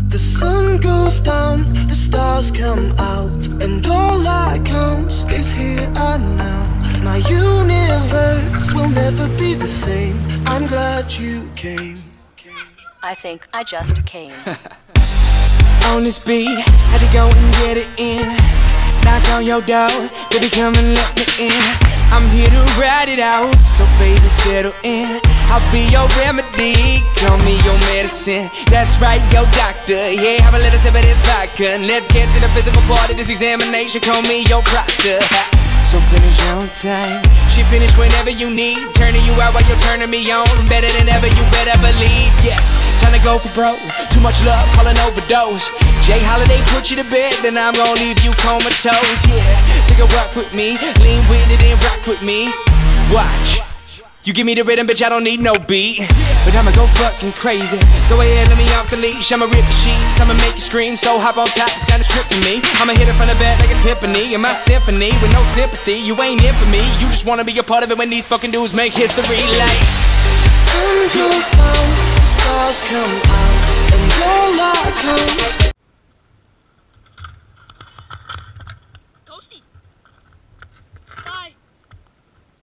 The sun goes down, the stars come out, and all that counts is here and now. My universe will never be the same. I'm glad you came. I think I just came. On this beat, had to go and get it in. Knock on your door, baby come and let me in. I'm here to ride it out, so baby settle in. I'll be your remedy, call me your medicine. That's right, your doctor, yeah, have a little sip of this vodka. Let's get to the physical part of this examination, call me your proctor. So finish on time, she finish whenever you need. Turning you out while you're turning me on. Better than ever, you better believe. Yes, trying to go for broke, too much love, call an overdose. Jay Holiday put you to bed, then I'm gonna leave you comatose. Yeah, take a walk with me, lean with it and rock with me. Watch, you give me the rhythm, bitch, I don't need no beat. But I'ma go fucking crazy. Go ahead, let me off the leash. I'ma rip the sheets, I'ma make you scream. So hop on top, it's kinda strip for me. I'ma hit it from the back like a Tiffany. In my symphony, with no sympathy, you ain't in for me. You just wanna be a part of it when these fucking dudes make history like